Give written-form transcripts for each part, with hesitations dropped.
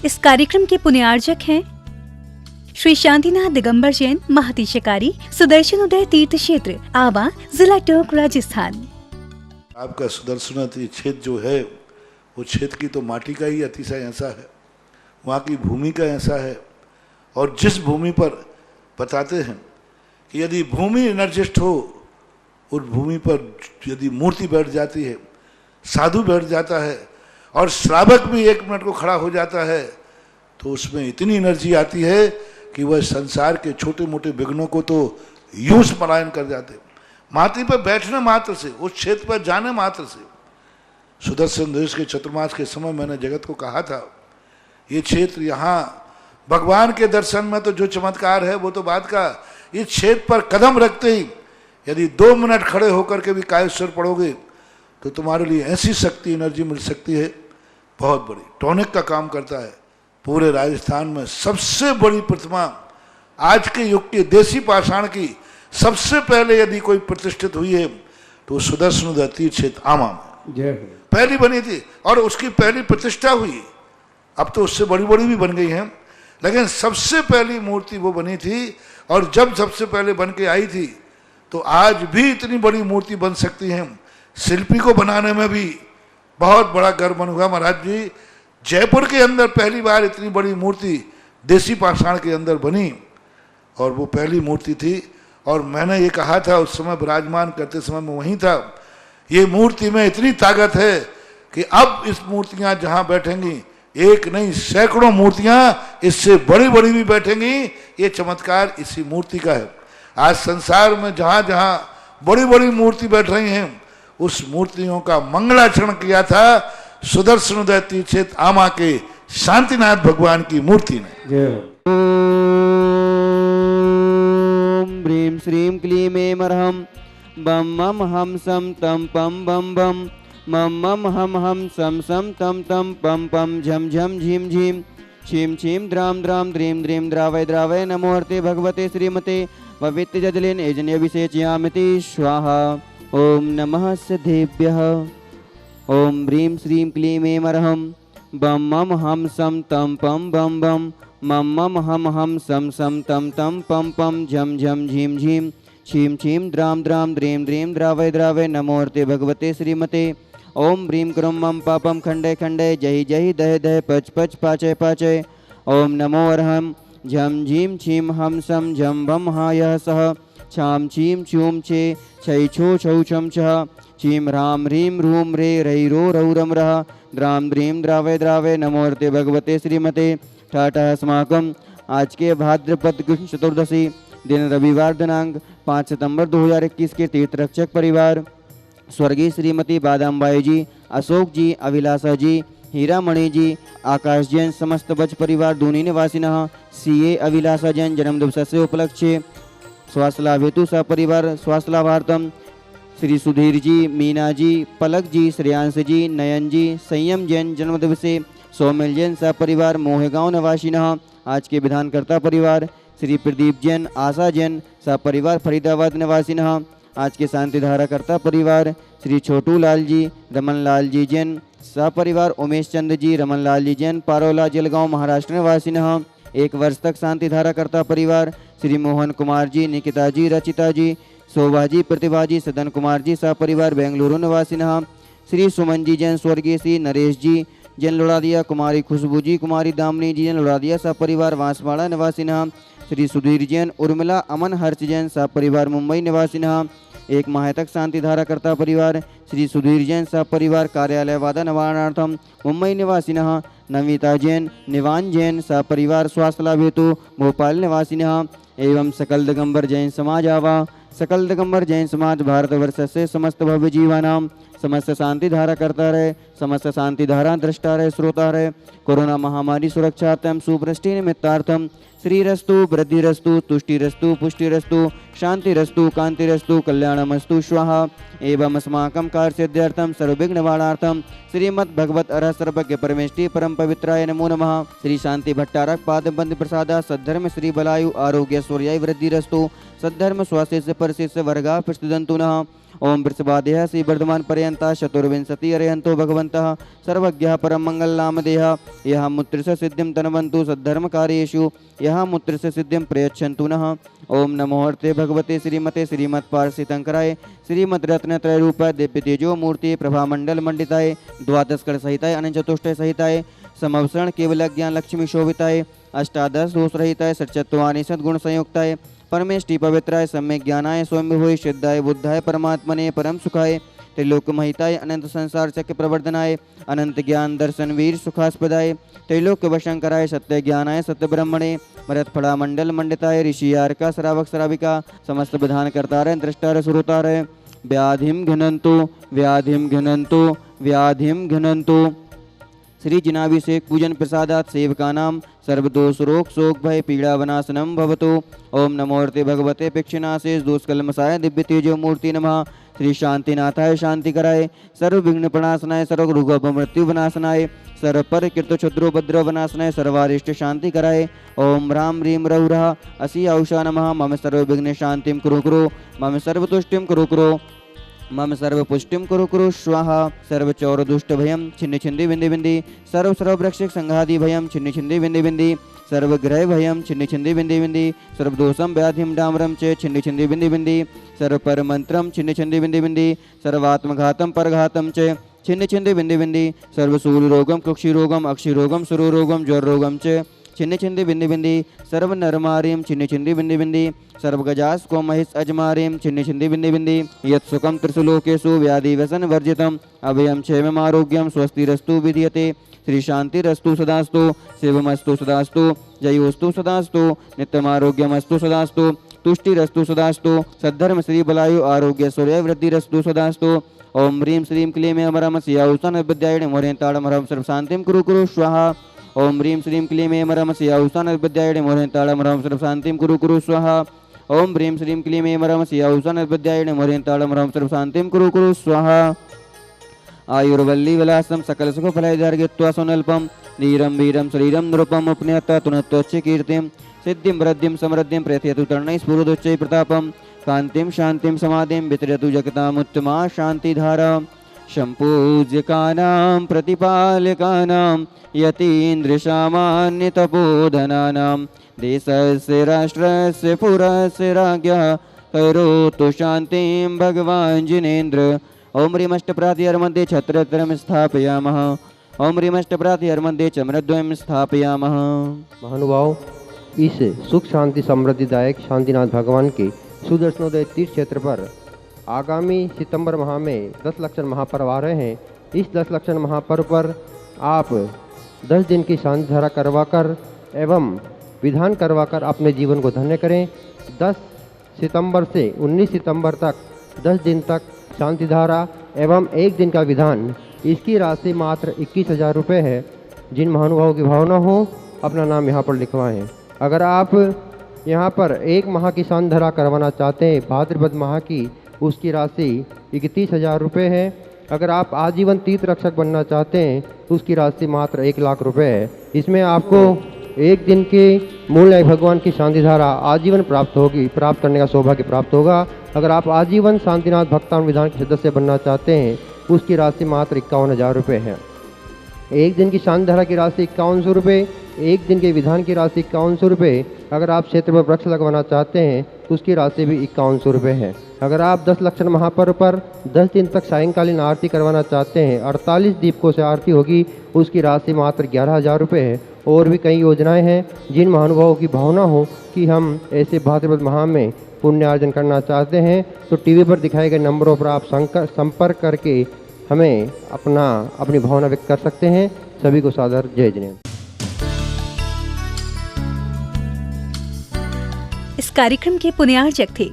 इस कार्यक्रम के पुण्यार्जक हैं श्री शांतिनाथ दिगंबर जैन महातिशकारी सुदर्शन उदय तीर्थ क्षेत्र आवा, जिला टोंक, राजस्थान। आपका सुदर्शन क्षेत्र जो है वो क्षेत्र की तो माटी का ही अतिशय ऐसा है, वहाँ की भूमि का ऐसा है। और जिस भूमि पर बताते हैं कि यदि भूमि एनर्जिस्ट हो, उस भूमि पर यदि मूर्ति बैठ जाती है, साधु बैठ जाता है और श्रावक भी 1 मिनट को खड़ा हो जाता है, तो उसमें इतनी एनर्जी आती है कि वह संसार के छोटे मोटे विघ्नों को तो यूं पलायन कर जाते। माटी पर बैठने मात्र से, उस क्षेत्र पर जाने मात्र से, सुदर्शन देश के चतुर्मास के समय मैंने जगत को कहा था, ये क्षेत्र यहाँ भगवान के दर्शन में तो जो चमत्कार है वो तो बात का, इस क्षेत्र पर कदम रखते ही यदि 2 मिनट खड़े होकर के भी कायेश्वर पढ़ोगे तो तुम्हारे लिए ऐसी शक्ति एनर्जी मिल सकती है बहुत बड़ी। टॉनिक का काम करता है। पूरे राजस्थान में सबसे बड़ी प्रतिमा आज के युग के देसी पाषाण की सबसे पहले यदि कोई प्रतिष्ठित हुई है तो सुदर्शन तीर्थ क्षेत्र आमा में पहली बनी थी और उसकी पहली प्रतिष्ठा हुई। अब तो उससे बड़ी बड़ी भी बन गई हैं, लेकिन सबसे पहली मूर्ति वो बनी थी। और जब सबसे पहले बन के आई थी तो आज भी इतनी बड़ी मूर्ति बन सकती है। शिल्पी को बनाने में भी बहुत बड़ा गर्व बन हुआ महाराज जी। जयपुर के अंदर पहली बार इतनी बड़ी मूर्ति देसी पाषाण के अंदर बनी और वो पहली मूर्ति थी। और मैंने ये कहा था उस समय विराजमान करते समय मैं वहीं था, ये मूर्ति में इतनी ताकत है कि अब इस मूर्तियां जहां बैठेंगी, एक नहीं सैकड़ों मूर्तियां इससे बड़ी बड़ी भी बैठेंगी। ये चमत्कार इसी मूर्ति का है। आज संसार में जहां जहां बड़ी बड़ी मूर्ति बैठ रही हैं, उस मूर्तियों का मंगलाचरण किया था सुदर्शन उदय तीर्थ क्षेत्र आमा के शांतिनाथ भगवान की मूर्ति ने। ओम ह्रीं श्रीं क्लीं ऐं अर्हं बम मम हम सम तम पम बम बम मम मम हम सम सम तम तम पम पम झम झम झीम झीम छीम छीम द्राम द्राम द्रीम द्रीम द्रावय द्रावय नमोहर्ते भगवते श्रीमते पवित्र जजलेन एजन्यभिषेचयामिति स्वाहा। ओम नमः सिद्धेभ्यः। ओम ह्रीं श्रीं क्लीं ऐं अर्हं बम मम हम सम तम पम बम बम मम मम हम सम सम तम तम पम पम झम झम झीम झीम छीम छीम द्राम द्राम द्रीम द्रीम द्रावय द्रावय नमोहर्ते भगवते श्रीमते। ओम ह्रीं क्रूं मम पापम खंडे खंडे जहि जहि दह दह पच पच पाचय पाचय। ओम नमो अर्हं झम झीम छीम हम सम झम भम हा यः सः छाम छीम छूम छे छै छो छौ छम छः छीम ह्राम ह्रीं ह्रूम रे रही रो रौरम रः द्राम द्रीम द्रावय द्रावय नमोहर्ते भगवते श्रीमते। ठाठः अस्माकं आज के भाद्रपद कृष्ण चतुर्दशी दिन रविवार दिनांक 5 सितंबर 2021 के तीर्थ रक्षक परिवार स्वर्गीय श्रीमती बादामबाई जी, अशोक जी, अभिलाषा जी, हीरामणि जी, आकाश जैन समस्त बच परिवार दूनी निवासिनः सीए अभिलाषा जैन जन्मदिवसस्य उपलक्ष्ये स्वास्थ्य लाभ हेतु सपरिवार स्वास्थ्य लाभार्थम श्री सुधीर जी, मीना जी, पलक जी, श्रेयांश जी, नयन जी, संयम जैन जन्मदिवसे सौमिल जैन सपरिवार मोहेगांव निवासिनः आज के विधानकर्ता परिवार श्री प्रदीप जैन, आशा जैन सपरिवार फरीदाबाद निवासिनः आज के शांतिधारा कर्ता परिवार श्री छोटू लाल जी, रमन लाल जी जैन सपरिवार उमेश चंद्र जी, रमन लाल जी जैन पारोला जलगांव महाराष्ट्र निवासिनः 1 वर्ष तक शांतिधारा कर्ता परिवार श्री मोहन कुमार जी, निकिता जी, रचिता जी, शोभा जी, प्रतिभा जी, सदन कुमार जी सपरिवार बेंगलुरु निवासिनः श्री सुमन जी जैन, स्वर्गीय श्री नरेश जी जैन लोड़ादिया, कुमारी खुशबू जी, कुमारी दामनी जी जैन लोड़ादिया सपरिवार बांसवाड़ा निवासिनः श्री सुधीर जैन, उर्मिला अमन हर्ष जैन सपरिवार मुंबई निवासिनः 1 माह तक शांतिधारा कर्ता परिवार श्री सुधीर जैन सपरिवार कार्यालय वादा निवारणार्थम मुंबई निवासिनः नमिता जैन, निवान जैन सपरिवार स्वास्थ्य लाभ हेतु भोपाल निवासिनः एवं सकल दिगंबर जैन समाज आवा। सकल दिगंबर जैन समाज भारतवर्ष से समस्त भव्य जीवानां समस्त शांति धारा करता रहे, समस्त शांति धारा दृष्टा रहे, श्रोता रहे। कोरोना महामारी सुरक्षार्थम सुवृष्टि निमित्तार्थम श्रीरस्तु वृद्धिरस्तु तुष्टिरस्तु पुष्टिरस्तु शांतिरस्तु कांतिरस्तु कल्याणमस्तु स्वाहा। एवं अस्माकं कार्यसिद्ध्यर्थम सर्वविघ्न निवारणार्थम श्रीमद् भगवत अरह सर्वज्ञ परमेष्टि परम पवित्राय नमो नमः। श्री शांति भट्टारक पादबंद प्रसादा सद्धर्म श्री बलायु आरोग्य सूर्याय वृद्धिरस्तु सद्धर्म स्वास्थ्य परशेष वर्गा प्रस्तुतंतु नः। ओम वृषभादेह श्री वर्धमान पर्यंता चतुर्विंशति अर्यंतो भगवन्तः सर्वज्ञः परम मंगल नामदेह यह मुत्रिस सिद्धिं तन्वन्तु सद्धर्म कार्येषु यह मुत्रिस सिद्धिं प्रयच्छन्तु नः। ओम नमो अर्थे भगवते श्रीमते श्रीमत्पार्षितंकराय श्रीमद्रत्नत्रय रूप दिव्य तेजो मूर्ति प्रभामंडल मंडिताय द्वादश कर सहिताय अनंत चतुष्टय सहिताय समवसरण केवल ज्ञान लक्ष्मी शोभिताय अष्टादश दोष रहिताय सच्चत्वानि सद्गुण संयुक्ताय परमेष्टि पवित्राय सम्यक ज्ञानाय स्वयंभुवे सिद्धाय बुद्धाय परमात्मने परम सुखाय त्रिलोक महिताय अनंत संसार चक्र प्रवर्धनाय अनंत ज्ञान दर्शन वीर सुखास्पदाय त्रिलोक वशंकराय सत्य ज्ञानाय सत्य ब्रह्मणे मरतफड़ा मंडल मंडिताय ऋषियार्का श्रावक श्राविका समस्त विधान कर्तारय दृष्टार सुरतारय व्याधिम घ्नन्तु व्याधिम घ्नन्तु व्याधिम घ्नन्तु। श्री जिनाभिषेक पूजन प्रसादात सेवकानां सर्वदोष रोग शोक भय पीड़ा वनाशनम भवतु। ओम नमोर्ते भगवते पिक्षनाशेष दोषकलमसाय दिव्य तेजो मूर्ति नमः। श्री शांतिनाथाय शांति कराय सर्व विघ्न प्रणाशनाय सर्व रोग मृत्यु विनाशनाय सर्व पर कृत क्षुद्रो भद्र विनाशनाय सर्वारिष्ट शांति कराय। ओम राम रीम रौरः असी औषा नमः। मम सर्व विघ्न शांतिम कुरु कुरु मम सर्व तुष्टिम कुरु कुरु मम सर्व पुष्टिम कुरु कुरु स्वाहा। सर्व चौर दुष्ट भयम छिन्न छिंदी बिंदी बिंदी सर्व सर्व रक्षक संघादि भयम छिन्न छिंदी बिंदी बिंदी सर्व ग्रह भयम छिन्न छिंदी बिंदी बिंदी सर्व दोषम व्याधिम डामरम च छिन्न छिंदी बिंदी बिंदी सर्व पर मंत्रम छिन्न छिंदी बिंदी बिंदी सर्वात्मघातम परघातम च छिन्न छिंदी बिंदी बिंदी सर्व सूल रोगम कुक्षि रोगम अक्षि रोगम सुरु रोगम ज्वर रोगम च छिन्न छिंदी बिंदी बिंदी सर्व नरमारीम छिन्न छिंदी बिंदी बिंदी सर्व गजास को महिष अजमारीम छिन्न छिंदी बिंदी बिंदी यत् सुखम त्रिसुलोकेषु व्याधि व्यसन वर्जितम अभयम क्षेमम आरोग्यम स्वस्तिरस्तु विधीयते। श्री शांतिरस्तु सदास्तु शिवमस्तु सदास्तु जयोस्तु सदास्तु नित्यमारोग्यमस्तु सदास्तु तुष्टिरस्तु सदास्तु सद्धर्म श्री बलायु आरोग्य सूर्य वृद्धिरस्तु सदास्तु। ओम ह्रीं श्रीं क्लीं अमरम सियाउसन विद्यायण मोरेताड़मरम सर्व शांतिम कुरु कुरु स्वाहा। ओम ह्रीं श्रीं क्लीं अमरम सियाउसन विद्यायण मोरेताड़मरम सर्व शांतिम कुरु कुरु स्वाहा। ओम ह्रीं श्रीं क्लीं अमरम सियाउसन विद्यायण मोरेताड़मरम सर्व शांतिम कुरु कुरु स्वाहा। आयुर्वल्ली विलासम सकल सुख फलैर्घ्यत्वा सुनल्पम नीरम वीरम शरीरम नृपम उपनियत तुनत्वच्च कीर्तिम सिद्धिं वृद्धिं समृद्धिं प्रयतयतु तरणैः स्फुरदुच्चैः प्रतापम कांतिं शांतिं समाधिं वितरतु जगतामुत्तमा शांतिधारा। सम्पूज्यकानां प्रतिपालकानां यतीन्द्रसामान्य तपोधनानां देशस्य राष्ट्रस्य पुरस्य राज्ञः करोतु शांतिं भगवान् जिनेन्द्र। ओम ह्रीमष्टप्रातिहर्मध्ये छत्रत्रयं स्थापयामः। ओम ह्रीमष्टप्रातिहर्मध्ये चमरद्वयं स्थापयामः। महानुभाव, इस सुख शांति समृद्धिदायक शांतिनाथ भगवान के सुदर्शनोदय तीर्थ क्षेत्र पर आगामी सितंबर माह में 10 लक्षण महापर्व आ रहे हैं। इस 10 लक्षण महापर्व पर आप 10 दिन की शांति धारा करवाकर एवं विधान करवाकर अपने जीवन को धन्य करें। 10 सितंबर से 19 सितंबर तक 10 दिन तक शांति धारा एवं 1 दिन का विधान, इसकी राशि मात्र 21,000 रुपये है। जिन महानुभावों की भावना हो अपना नाम यहाँ पर लिखवाएं। अगर आप यहाँ पर 1 माह की शांति धारा करवाना चाहते हैं भाद्रपद माह की, उसकी राशि 31,000 रुपये है। अगर आप आजीवन तीर्थ रक्षक बनना चाहते हैं तो उसकी राशि मात्र 1 लाख रुपये है। इसमें आपको 1 दिन के मूल भगवान की शांति धारा आजीवन प्राप्त करने का सौभाग्य प्राप्त होगा। अगर आप आजीवन शांतिनाथ भक्तान विधान के सदस्य बनना चाहते हैं उसकी राशि मात्र 51,000 रुपये है। 1 दिन की शांति धारा की राशि 5100 रुपये, 1 दिन के विधान की राशि 5100 रुपये। अगर आप क्षेत्र पर वृक्ष लगवाना चाहते हैं तो उसकी राशि भी 5100 रुपये है। अगर आप 10 लक्षण महापर्व पर 10 दिन तक सायंकालीन आरती करवाना चाहते हैं, 48 दीपकों से आरती होगी, उसकी राशि मात्र 11,000 रुपये है। और भी कई योजनाएं हैं। जिन महानुभावों की भावना हो कि हम ऐसे भाद्रपद माह में पुण्यार्जन करना चाहते हैं तो टीवी पर दिखाए गए नंबरों पर आप संपर्क करके हमें अपनी भावना व्यक्त कर सकते हैं। सभी को सादर जय जिनेन्द्र। इस कार्यक्रम के पुण्यार्चक थे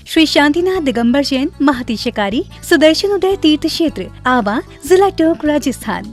श्री शांतिनाथ दिगंबर जैन महती शिकारी, सुदर्शन उदय तीर्थ क्षेत्र, आवा, जिला टोंक, राजस्थान।